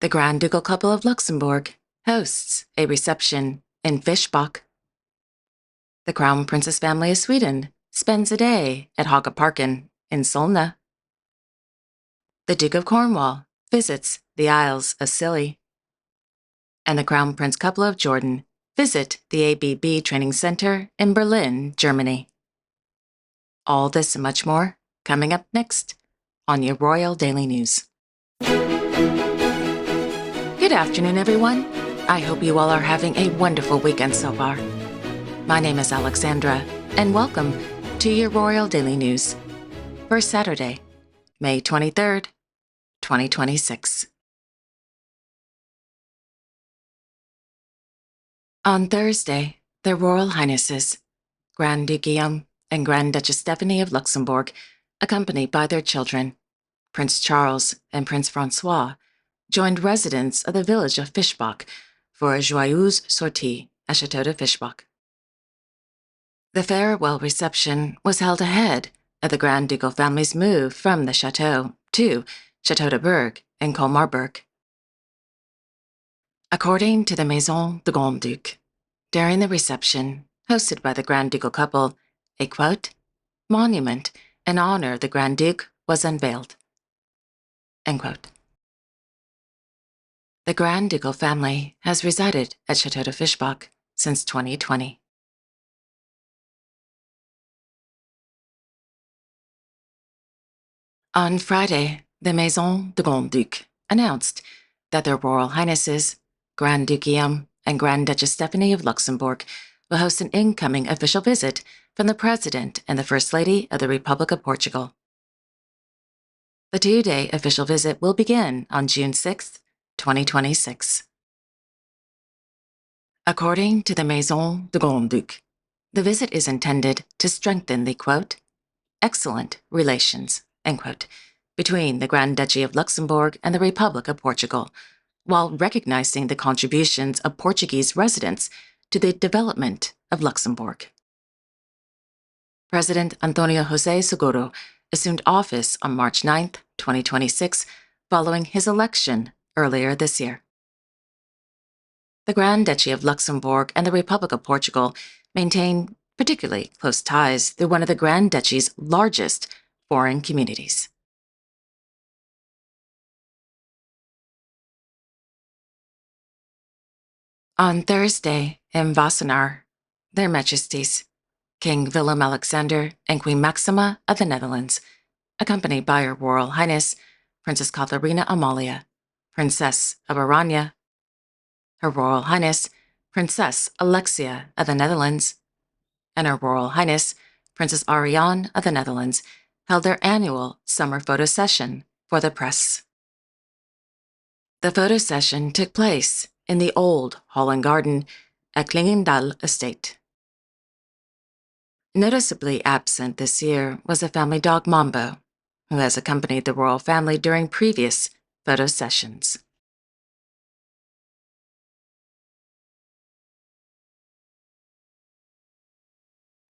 The Grand Ducal couple of Luxembourg hosts a reception in Fischbach. The Crown Princess family of Sweden spends a day at Hagaparken in Solna. The Duke of Cornwall visits the Isles of Scilly. And the Crown Prince couple of Jordan visit the ABB Training Center in Berlin, Germany. All this and much more coming up next on your Royal Daily News. Good afternoon, everyone. I hope you all are having a wonderful weekend so far. My name is Alexandra, and welcome to your Royal Daily News for Saturday, May 23rd, 2026. On Thursday, their Royal Highnesses, Grand Duke Guillaume and Grand Duchess Stephanie of Luxembourg, accompanied by their children, Prince Charles and Prince Francois, joined residents of the village of Fischbach for a Joyeuse sortie at Chateau de Fischbach. The farewell reception was held ahead of the Grand Ducal family's move from the chateau to Chateau de Berg in Colmarberg. According to the Maison du Grand Duc, during the reception hosted by the Grand Ducal couple, a quote, monument in honor of the Grand Duke was unveiled. End quote. The Grand Ducal family has resided at Chateau de Fischbach since 2020. On Friday, the Maison du Grand Duc announced that their Royal Highnesses, Grand Duke Guillaume and Grand Duchess Stephanie of Luxembourg, will host an incoming official visit from the President and the First Lady of the Republic of Portugal. The two-day official visit will begin on June 6, 2026. According to the Maison du Grand Duc, the visit is intended to strengthen the, quote, excellent relations, end quote, between the Grand Duchy of Luxembourg and the Republic of Portugal, while recognizing the contributions of Portuguese residents to the development of Luxembourg. President Antonio José Seguro assumed office on March 9, 2026, following his election earlier this year. The Grand Duchy of Luxembourg and the Republic of Portugal maintain particularly close ties through one of the Grand Duchy's largest foreign communities. On Thursday, in Wassenaar, Their Majesties, King Willem-Alexander and Queen Maxima of the Netherlands, accompanied by Her Royal Highness, Princess Katharina Amalia, Princess of Oranje, Her Royal Highness, Princess Alexia of the Netherlands, and Her Royal Highness, Princess Ariane of the Netherlands, held their annual summer photo session for the press. The photo session took place in the old Hall and Garden at Klingendal Estate. Noticeably absent this year was the family dog Mambo, who has accompanied the royal family during previous photo sessions.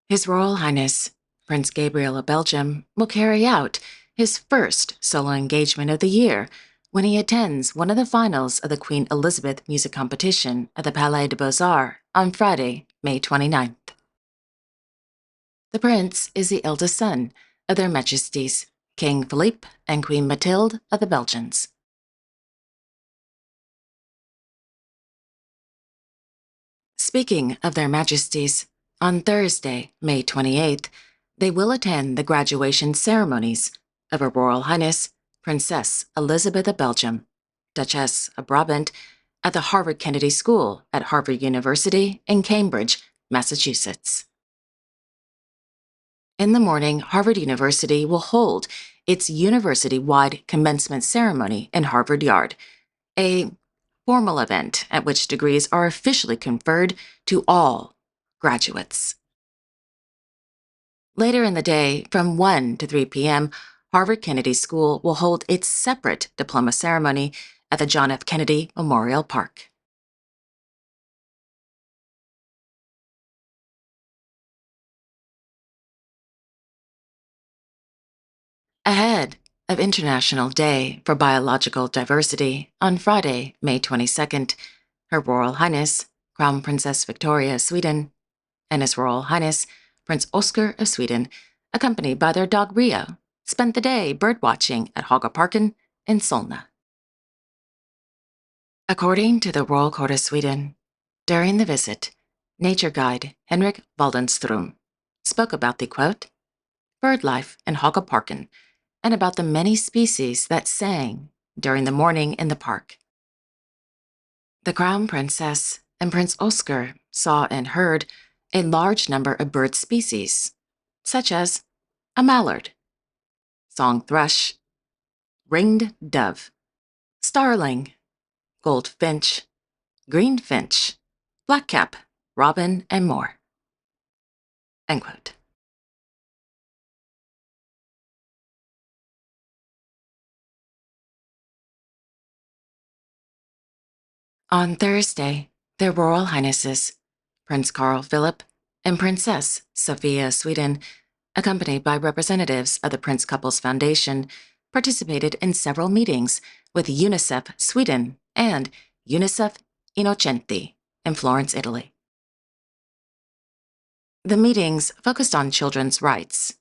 His Royal Highness, Prince Gabriel of Belgium, will carry out his first solo engagement of the year when he attends one of the finals of the Queen Elizabeth Music Competition at the Palais de Beaux-Arts on Friday, May 29th. The prince is the eldest son of Their Majesties, King Philippe and Queen Mathilde of the Belgians. Speaking of Their Majesties, on Thursday, May 28th, they will attend the graduation ceremonies of Her Royal Highness, Princess Elizabeth of Belgium, Duchess of Brabant, at the Harvard Kennedy School at Harvard University in Cambridge, Massachusetts. In the morning, Harvard University will hold its university-wide commencement ceremony in Harvard Yard, a formal event at which degrees are officially conferred to all graduates. Later in the day, from 1 to 3 p.m., Harvard Kennedy School will hold its separate diploma ceremony at the John F. Kennedy Memorial Park. Ahead of International Day for Biological Diversity on Friday, May 22nd, Her Royal Highness, Crown Princess Victoria of Sweden, and His Royal Highness, Prince Oscar of Sweden, accompanied by their dog Rio, spent the day birdwatching at Hagaparken in Solna. According to the Royal Court of Sweden, during the visit, nature guide Henrik Waldenström spoke about the, quote, bird life in Hagaparken and about the many species that sang during the morning in the park. The Crown Princess and Prince Oscar saw and heard a large number of bird species, such as a mallard, song thrush, ringed dove, starling, goldfinch, greenfinch, blackcap, robin, and more. End quote. On Thursday, their Royal Highnesses, Prince Carl Philip and Princess Sophia of Sweden, accompanied by representatives of the Prince Couples Foundation, participated in several meetings with UNICEF Sweden and UNICEF Innocenti in Florence, Italy. The meetings focused on children's rights,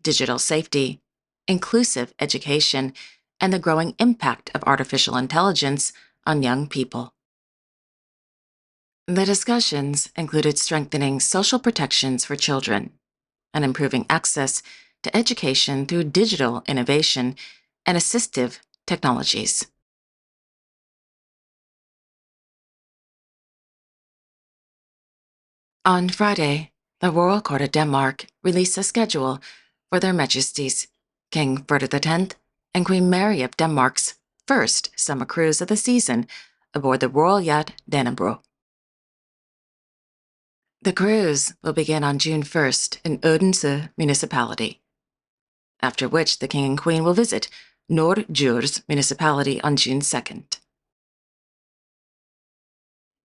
digital safety, inclusive education, and the growing impact of artificial intelligence on young people. The discussions included strengthening social protections for children and improving access to education through digital innovation and assistive technologies. On Friday, the Royal Court of Denmark released a schedule for Their Majesties King Frederik X and Queen Mary of Denmark's first summer cruise of the season aboard the royal yacht Dannebrog. The cruise will begin on June 1st in Odense Municipality, after which the King and Queen will visit Nord-Djurs Municipality on June 2nd.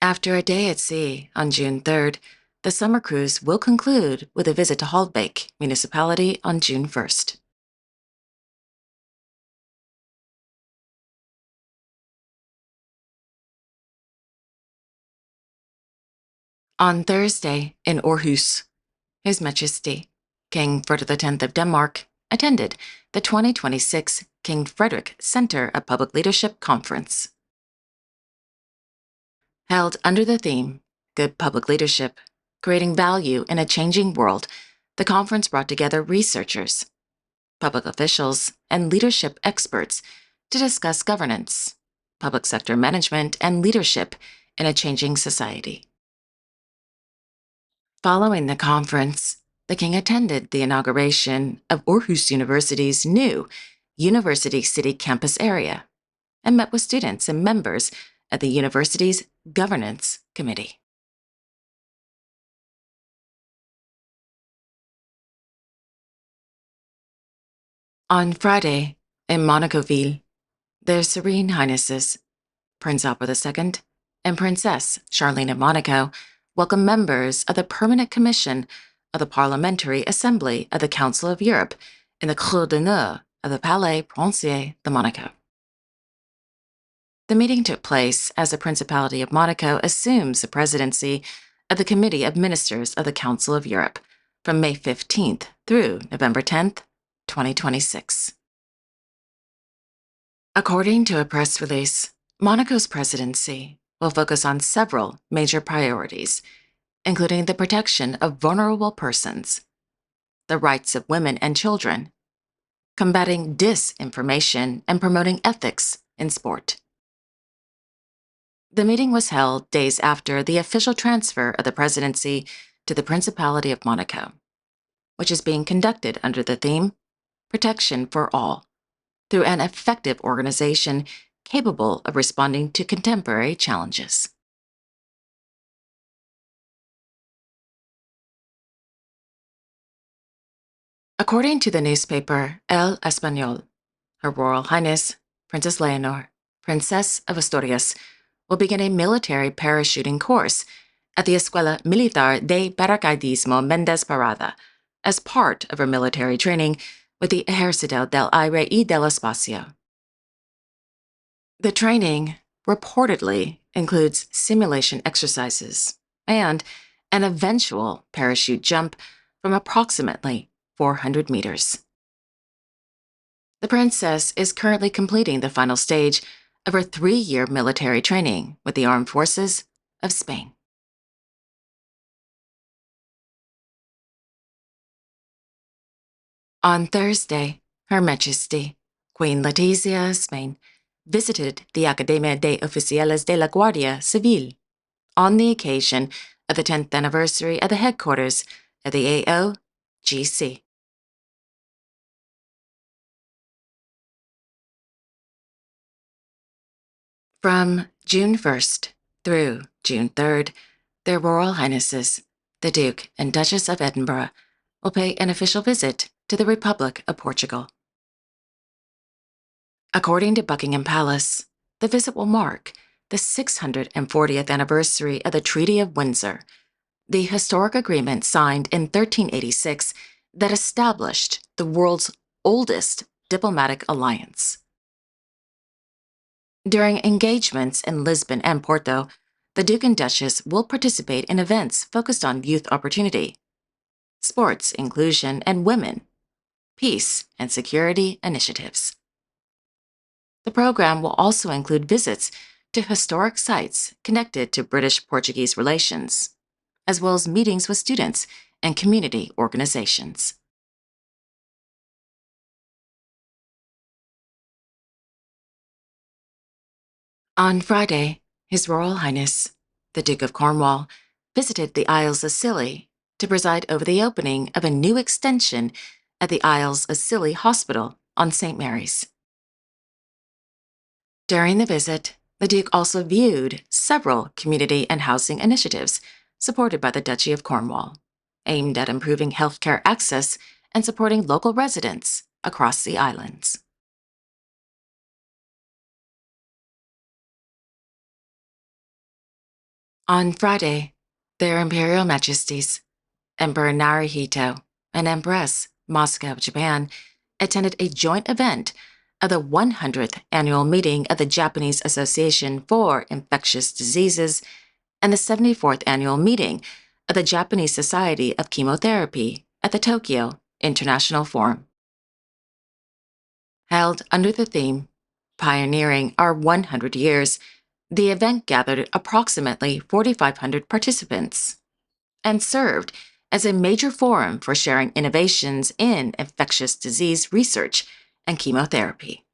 After a day at sea on June 3rd, the summer cruise will conclude with a visit to Holbæk Municipality on June 1st. On Thursday in Aarhus, His Majesty King Frederik X of Denmark attended the 2026 King Frederick Center of Public Leadership Conference. Held under the theme, Good Public Leadership, Creating Value in a Changing World, the conference brought together researchers, public officials, and leadership experts to discuss governance, public sector management, and leadership in a changing society. Following the conference, the King attended the inauguration of Aarhus University's new University City campus area and met with students and members at the university's Governance Committee. On Friday, in Monacoville, Their Serene Highnesses, Prince Albert II and Princess Charlene of Monaco, welcomed members of the Permanent Commission of the Parliamentary Assembly of the Council of Europe in the Cour d'honneur of the Palais Princier de Monaco. The meeting took place as the Principality of Monaco assumes the presidency of the Committee of Ministers of the Council of Europe from May 15th through November 10th, 2026. According to a press release, Monaco's presidency will focus on several major priorities, including the protection of vulnerable persons, the rights of women and children, combating disinformation, and promoting ethics in sport. The meeting was held days after the official transfer of the presidency to the Principality of Monaco, which is being conducted under the theme, Protection for All, through an effective organization capable of responding to contemporary challenges. According to the newspaper El Español, Her Royal Highness, Princess Leonor, Princess of Asturias, will begin a military parachuting course at the Escuela Militar de Paracaidismo Méndez Parada as part of her military training with the Ejército del Aire y del Espacio. The training reportedly includes simulation exercises and an eventual parachute jump from approximately 400 meters. The princess is currently completing the final stage of her 3-year military training with the Armed Forces of Spain. On Thursday, Her Majesty, Queen Letizia of Spain, visited the Academia de Oficiales de la Guardia Civil on the occasion of the 10th anniversary of the headquarters of the AOGC. From June 1st through June 3rd, Their Royal Highnesses, the Duke and Duchess of Edinburgh, will pay an official visit to the Republic of Portugal. According to Buckingham Palace, the visit will mark the 640th anniversary of the Treaty of Windsor, the historic agreement signed in 1386 that established the world's oldest diplomatic alliance. During engagements in Lisbon and Porto, the Duke and Duchess will participate in events focused on youth opportunity, sports inclusion and women, peace and security initiatives. The program will also include visits to historic sites connected to British-Portuguese relations, as well as meetings with students and community organizations. On Friday, His Royal Highness, the Duke of Cornwall, visited the Isles of Scilly to preside over the opening of a new extension at the Isles of Scilly Hospital on St. Mary's. During the visit, the Duke also viewed several community and housing initiatives supported by the Duchy of Cornwall, aimed at improving healthcare access and supporting local residents across the islands. On Friday, Their Imperial Majesties, Emperor Naruhito and Empress Moscow of Japan, attended a joint event of the 100th annual meeting of the Japanese Association for Infectious Diseases and the 74th annual meeting of the Japanese Society of Chemotherapy at the Tokyo International Forum. Held under the theme, Pioneering Our 100 Years, the event gathered approximately 4,500 participants and served as a major forum for sharing innovations in infectious disease research and chemotherapy.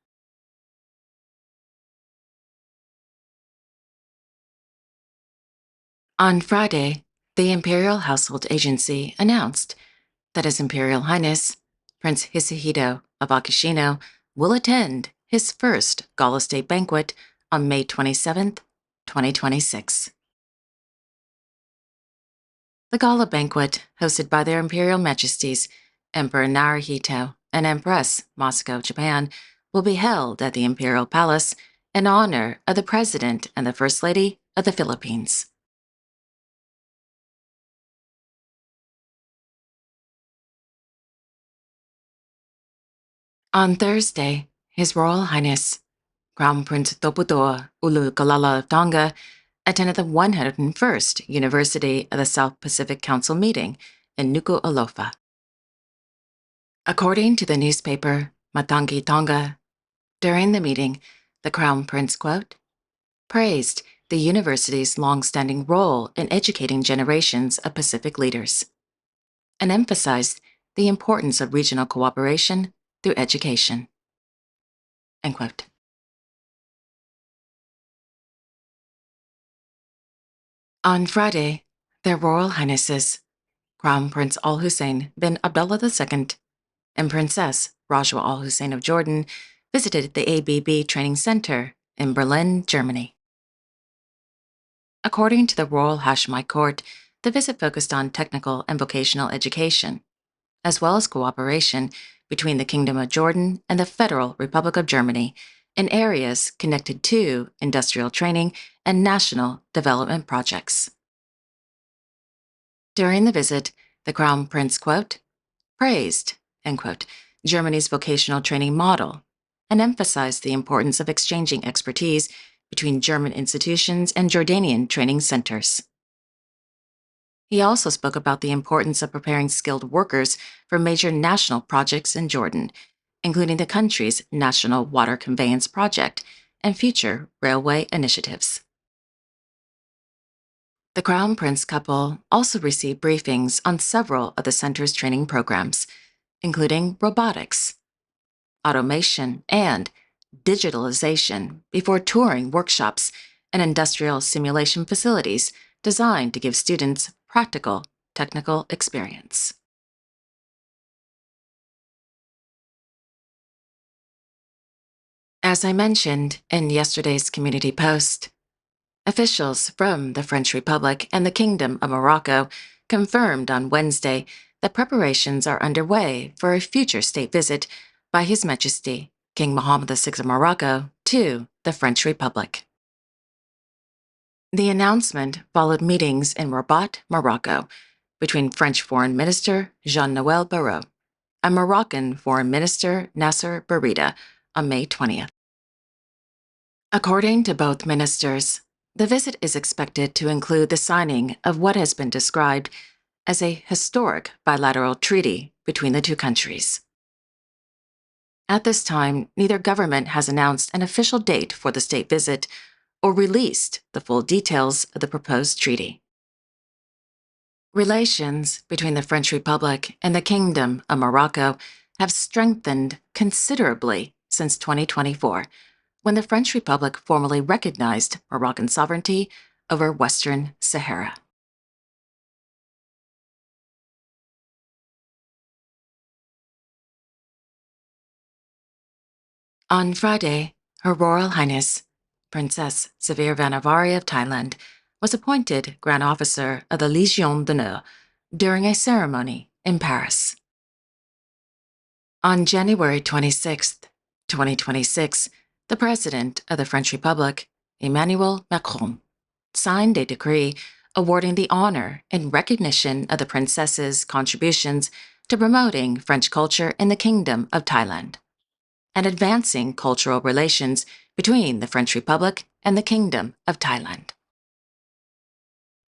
On Friday, the Imperial Household Agency announced that His Imperial Highness, Prince Hisahito of Akishino, will attend his first gala state banquet on May 27, 2026. The gala banquet, hosted by Their Imperial Majesties, Emperor Naruhito and Empress Moscow, Japan, will be held at the Imperial Palace in honor of the President and the First Lady of the Philippines. On Thursday, His Royal Highness, Crown Prince Toputoa Ulukalala of Tonga, attended the 101st University of the South Pacific Council meeting in Nuku'alofa. According to the newspaper Matangi Tonga, during the meeting, the Crown Prince, quote, praised the university's long-standing role in educating generations of Pacific leaders and emphasized the importance of regional cooperation through education. End quote. On Friday, Their Royal Highnesses, Crown Prince Al Hussein bin Abdullah II and Princess Rajwa Al Hussein of Jordan visited the ABB Training Center in Berlin, Germany. According to the Royal Hashemite Court, the visit focused on technical and vocational education, as well as cooperation between the Kingdom of Jordan and the Federal Republic of Germany in areas connected to industrial training and national development projects. During the visit, the Crown Prince, quote, praised, end quote, Germany's vocational training model, and emphasized the importance of exchanging expertise between German institutions and Jordanian training centers. He also spoke about the importance of preparing skilled workers for major national projects in Jordan, including the country's National Water Conveyance Project and future railway initiatives. The Crown Prince couple also received briefings on several of the center's training programs, including robotics, automation, and digitalization, before touring workshops and industrial simulation facilities designed to give students practical technical experience. As I mentioned in yesterday's community post, officials from the French Republic and the Kingdom of Morocco confirmed on Wednesday that preparations are underway for a future state visit by His Majesty King Mohammed VI of Morocco to the French Republic. The announcement followed meetings in Rabat, Morocco, between French Foreign Minister Jean-Noël Barrot and Moroccan Foreign Minister Nasser Bourita on May 20th. According to both ministers, the visit is expected to include the signing of what has been described as a historic bilateral treaty between the two countries. At this time, neither government has announced an official date for the state visit or released the full details of the proposed treaty. Relations between the French Republic and the Kingdom of Morocco have strengthened considerably since 2024, when the French Republic formally recognized Moroccan sovereignty over Western Sahara. On Friday, Her Royal Highness, Princess Sivir-Vanavari of Thailand, was appointed Grand Officer of the Légion d'honneur during a ceremony in Paris. On January 26, 2026, the President of the French Republic, Emmanuel Macron, signed a decree awarding the honor in recognition of the princess's contributions to promoting French culture in the Kingdom of Thailand and advancing cultural relations between the French Republic and the Kingdom of Thailand.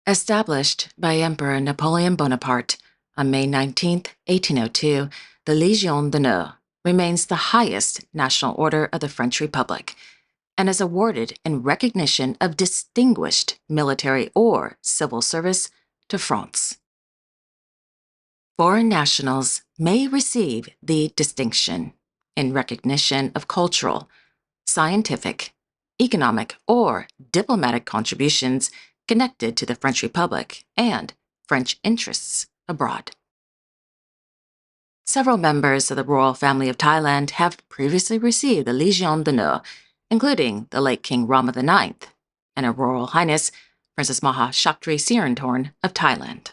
Established by Emperor Napoleon Bonaparte on May 19, 1802, the Légion d'honneur remains the highest national order of the French Republic and is awarded in recognition of distinguished military or civil service to France. Foreign nationals may receive the distinction in recognition of cultural, scientific, economic, or diplomatic contributions connected to the French Republic and French interests abroad. Several members of the royal family of Thailand have previously received the Légion d'honneur, including the late King Rama IX and Her Royal Highness Princess Maha Shakti Sirantorn of Thailand.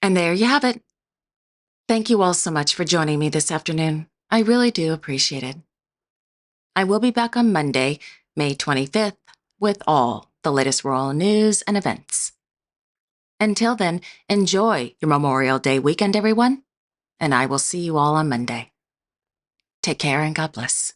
And there you have it. Thank you all so much for joining me this afternoon. I really do appreciate it. I will be back on Monday, May 25th, with all the latest royal news and events. Until then, enjoy your Memorial Day weekend, everyone, and I will see you all on Monday. Take care and God bless.